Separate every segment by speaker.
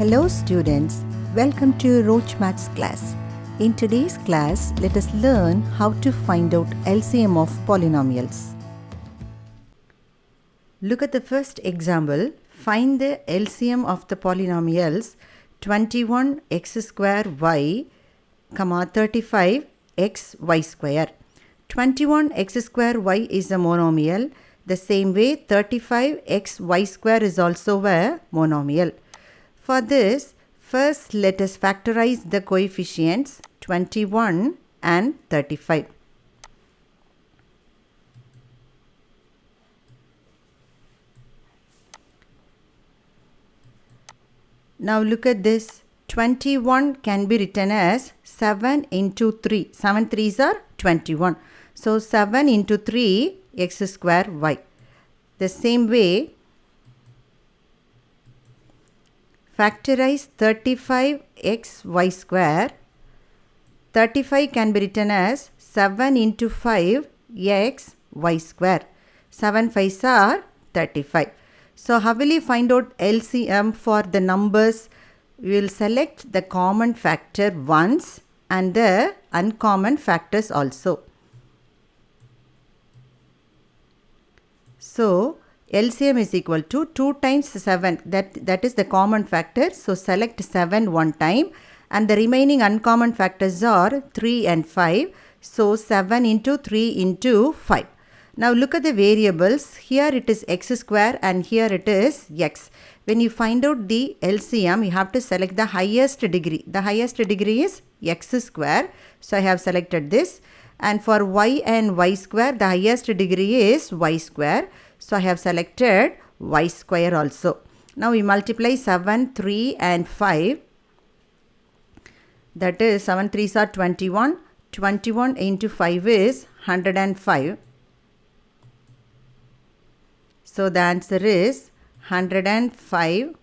Speaker 1: Hello students, welcome to Roach Maths class. In today's class, let us learn how to find out LCM of polynomials. Look at the first example. Find the LCM of the polynomials 21x square y, 35x y square. 21x square y is a monomial. The same way 35x y square is also a monomial. For this, first let us factorize the coefficients 21 and 35. Now look at this. 21 can be written as 7 into 3. 7 3s are 21. So 7 into 3 x square y. The same way, factorize 35x y square. 35 can be written as 7 into 5 x y square. 7 5s are 35. So how will you find out LCM for the numbers? We will select the common factor once and the uncommon factors also. So LCM is equal to 2 times 7. That is the common factor. So select 7 one time. And the remaining uncommon factors are 3 and 5. So 7 into 3 into 5. Now look at the variables. Here it is x square and here it is x. When you find out the LCM, you have to select the highest degree. The highest degree is x square. So I have selected this. And for y and y square, the highest degree is y square. So I have selected y square also. Now we multiply 7, 3 and 5. That is 7 3s are 21. 21 into 5 is 105. So the answer is 105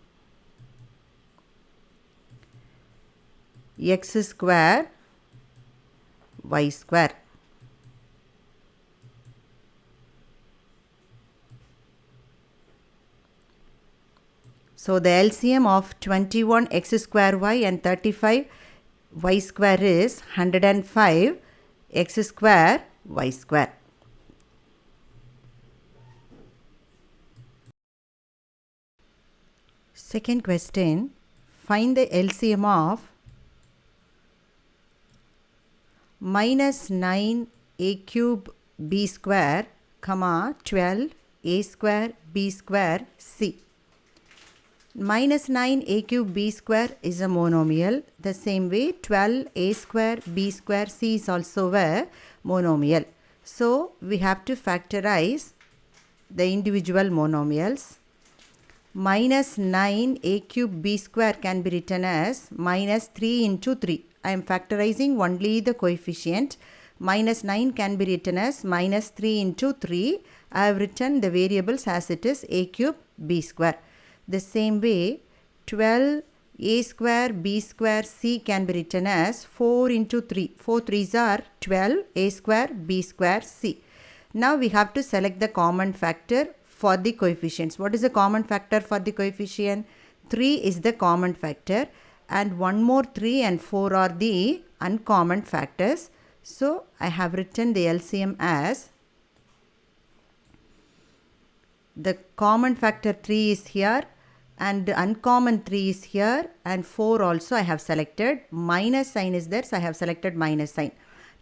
Speaker 1: x square y square. So the LCM of 21x square y and 35 y square is 105 x square y square. Second question, find the LCM of minus 9a cube b square, 12 a square b square c. Minus 9a cube b square is a monomial. The same way 12a square b square c is also a monomial. So we have to factorize the individual monomials. Minus 9a cube b square can be written as minus 3 into 3. I am factorizing only the coefficient. Minus 9 can be written as minus 3 into 3. I have written the variables as it is a cube b square. The same way 12a square b square c can be written as 4 into 3. 4 3s are 12 a square b square c. Now we have to select the common factor for the coefficients. What is the common factor for the coefficient? 3 is the common factor and one more 3 and 4 are the uncommon factors. So I have written the LCM as the common factor 3 is here and the uncommon 3 is here and 4 also I have selected. Minus sign is there, so I have selected minus sign.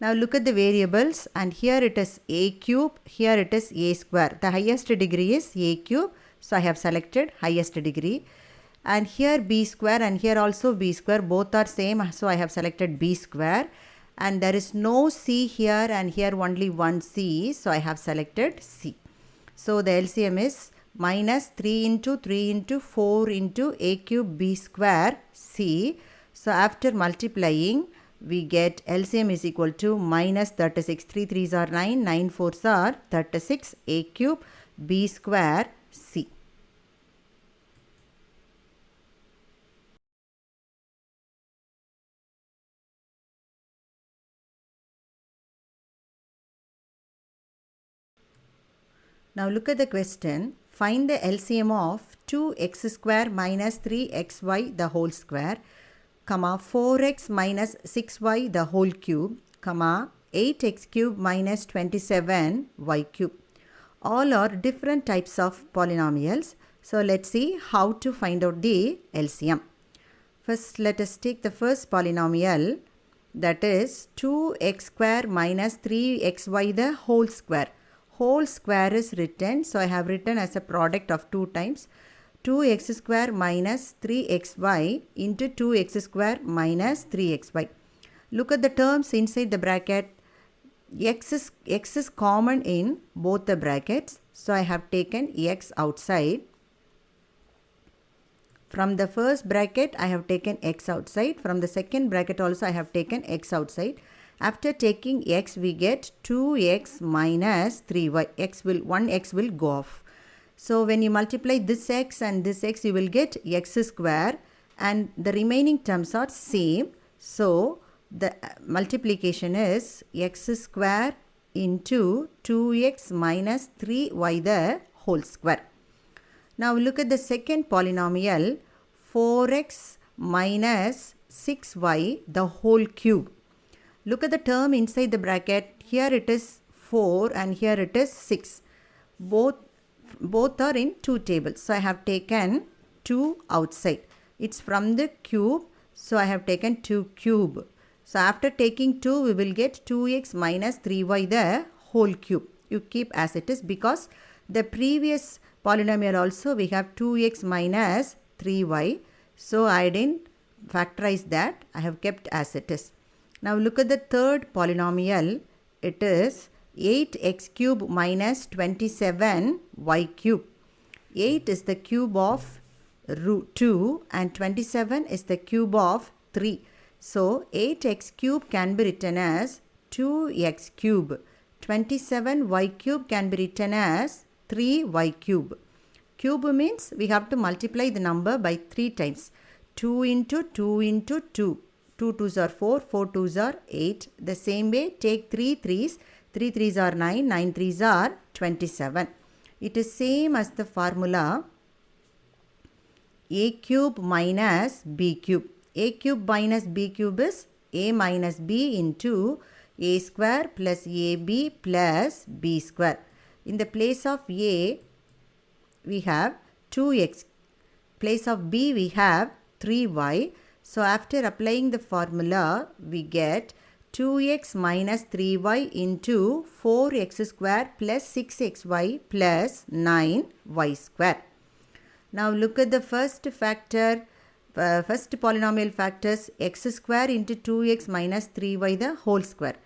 Speaker 1: Now look at the variables and here it is a cube, here it is a square. The highest degree is a cube, so I have selected highest degree. And here b square and here also b square, both are same, so I have selected b square. And there is no c here and here only one c, so I have selected c. So the LCM is minus 3 into 3 into 4 into a cube b square c. So after multiplying, we get LCM is equal to minus 36. 3 3s are 9, 9 4s are 36 a cube b square c. Now look at the question. Find the LCM of 2x square minus 3xy the whole square, comma 4x minus 6y the whole cube, comma 8x cube minus 27y cube. All are different types of polynomials. So let's see how to find out the LCM. First, let us take the first polynomial, that is 2x square minus 3xy the whole square. Whole square is written, so I have written as a product of 2 times. 2x square minus 3xy into 2x square minus 3xy. Look at the terms inside the bracket. X is common in both the brackets, so I have taken x outside. From the first bracket, I have taken x outside. From the second bracket also, I have taken x outside. After taking x, we get 2x minus 3y. 1x will go off. So when you multiply this x and this x, you will get x square, and the remaining terms are same. So the multiplication is x square into 2x minus 3y the whole square. Now look at the second polynomial, 4x minus 6y the whole cube. Look at the term inside the bracket. Here it is 4 and here it is 6. Both are in 2 tables. So I have taken 2 outside. It's from the cube. So I have taken 2 cube. So after taking 2, we will get 2x minus 3y the whole cube. You keep as it is, because the previous polynomial also we have 2x minus 3y. So I didn't factorize that. I have kept as it is. Now look at the third polynomial. It is 8x cube minus 27y cube. 8 is the cube of root 2 and 27 is the cube of 3. So 8x cube can be written as 2x cube. 27y cube can be written as 3y cube. Cube means we have to multiply the number by 3 times. 2 into 2 into 2. 2 2s are 4, 4 2s are 8. The same way, take 3 3s. 3 3s are 9, 9 3s are 27. It is same as the formula a cube minus b cube. A cube minus b cube is a minus b into a square plus ab plus b square. In the place of a, we have 2x. Place of b, we have 3y. So after applying the formula, we get 2x minus 3y into 4x square plus 6xy plus 9y square. Now look at the first factor. First polynomial factors, x square into 2x minus 3y the whole square.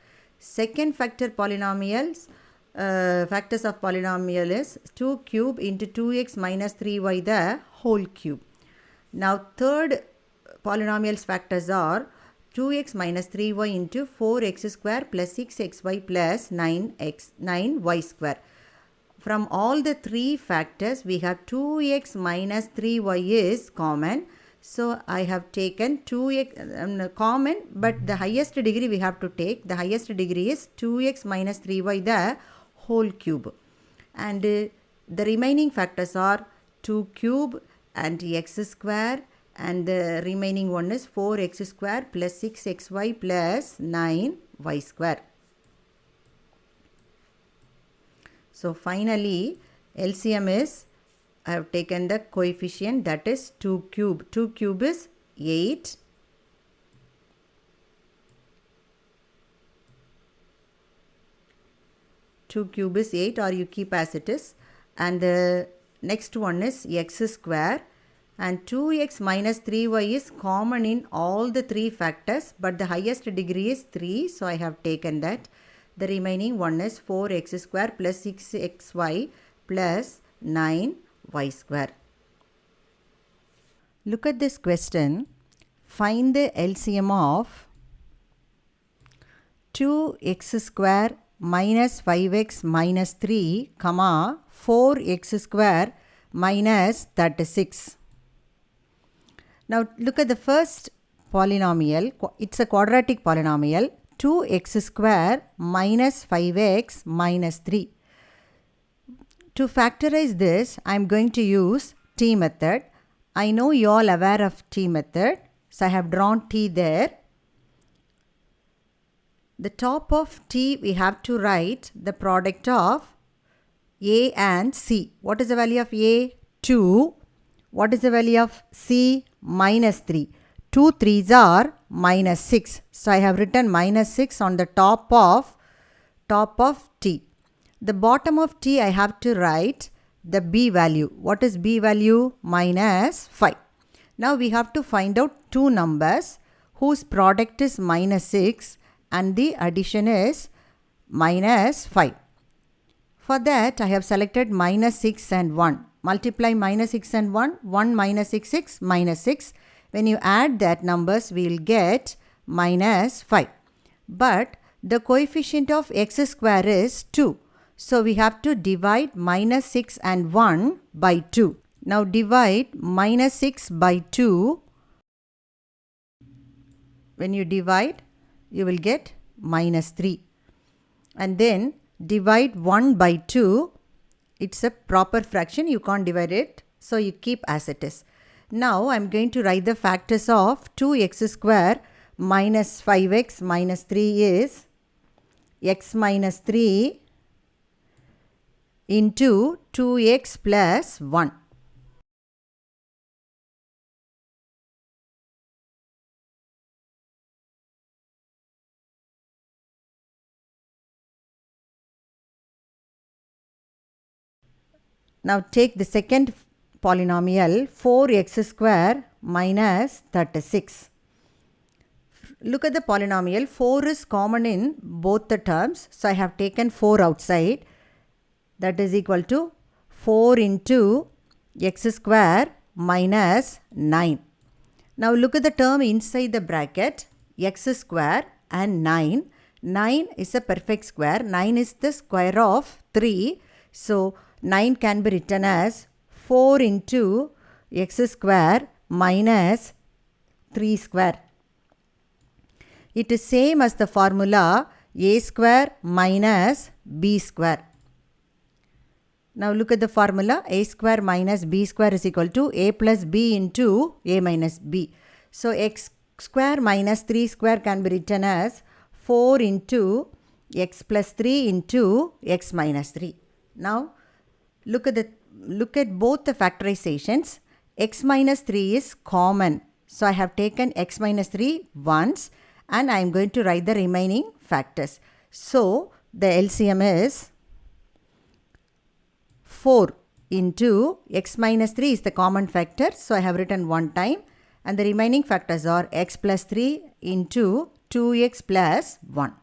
Speaker 1: Second factor polynomials, factors of polynomial is 2 cube into 2x minus 3y the whole cube. Now third polynomials factors are 2x minus 3y into 4x square plus 6xy plus 9y square. From all the 3 factors, we have 2x minus 3y is common. So I have taken 2x common, but the highest degree we have to take. The highest degree is 2x minus 3y the whole cube. And the remaining factors are 2 cube and x square, and the remaining one is 4x square plus 6xy plus 9y square. So finally, LCM is, I have taken the coefficient, that is 2 cube. 2 cube is 8. Two cube is 8, or you keep as it is. And the next one is x square. And 2x minus 3y is common in all the 3 factors, but the highest degree is 3. So I have taken that. The remaining one is 4x square plus 6xy plus 9y square. Look at this question. Find the LCM of 2x square minus 5x minus 3, comma 4x square minus 36. Now look at the first polynomial. It's a quadratic polynomial. 2x square minus 5x minus 3. To factorize this, I am going to use t method. I know you all aware of t method. So I have drawn t there. The top of t we have to write the product of a and c. What is the value of a? 2. What is the value of c? Minus 3. 2 3s are minus 6. So I have written minus 6 on the top of t. The bottom of t I have to write the b value. What is b value? Minus 5. Now we have to find out two numbers whose product is minus 6 and the addition is minus 5. For that I have selected minus 6 and 1. Multiply minus 6 and 1. 1 minus 6 minus 6. When you add that numbers we will get minus 5. But the coefficient of x square is 2. So we have to divide minus 6 and 1 by 2. Now divide minus 6 by 2. When you divide, you will get minus 3. And then divide 1 by 2. It's a proper fraction. You can't divide it. So you keep as it is. Now I am going to write the factors of 2x square minus 5x minus 3 is x minus 3 into 2x plus 1. Now take the second polynomial 4x square minus 36. Look at the polynomial. 4 is common in both the terms. So I have taken 4 outside. That is equal to 4 into x square minus 9. Now look at the term inside the bracket. X square and 9. 9 is a perfect square. 9 is the square of 3. So 9 can be written as 4 into x square minus 3 square. It is same as the formula a square minus b square. Now look at the formula. A square minus b square is equal to a plus b into a minus b. So x square minus 3 square can be written as 4 into x plus 3 into x minus 3. Now look at both the factorizations. X minus 3 is common. So I have taken x minus 3 once and I am going to write the remaining factors. So the LCM is 4 into x minus 3 is the common factor. So I have written one time and the remaining factors are x plus 3 into 2x plus 1.